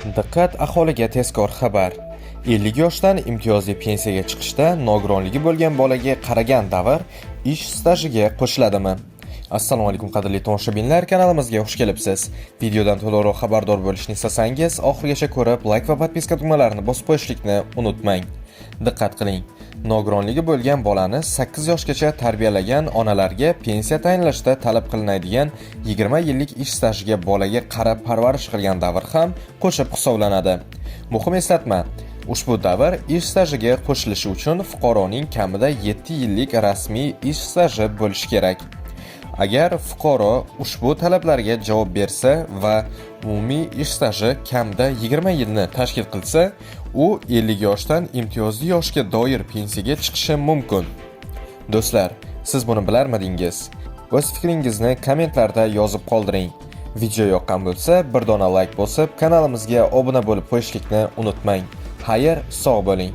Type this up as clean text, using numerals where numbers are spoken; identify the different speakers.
Speaker 1: Diqqat, aholiga tezkor xabar. 50 yoshdan imtiyozli pensiyaga chiqishda nogironligi bo'lgan bolaga qaragan davr ish stajiga qo'shiladimi? Assalomu alaykum qadrli tomoshabinlar, kanalimizga xush kelibsiz. Videodan to'liqroq xabardor bo'lishni istasangiz, oxirigacha ko'rib, like va podpiska tugmalarini bosib qo'yishlikni unutmang. Diqqat qiling. Nogironligi bo'lgan bolani 8 yoshgacha tarbiyalagan onalarga pensiya tayinlashda talab qilinadigan 20 yillik ish stajiga bolaga qarab parvarish qilgan davr ham qo'shib hisoblanadi. Muhim eslatma: ushbu davr ish stajiga qo'shilishi uchun fuqaroning kamida 7 yillik rasmiy ish staji bo'lishi kerak. Agar fuqaro ushbu talablarga javob bersa va umumiy ish staji kamida 20 yilni tashkil qilsa, u 50 yoshdan imtiyozli yoshga doir pensiyaga chiqishi mumkin. Do'stlar, siz buni bilarmidingiz? O'z fikringizni kommentlarda yozib qoldiring. Video yoqqan bo'lsa, bir dona like bosib, kanalimizga obuna bo'lib qo'yishlikni unutmang. Xayr, sog' bo'ling.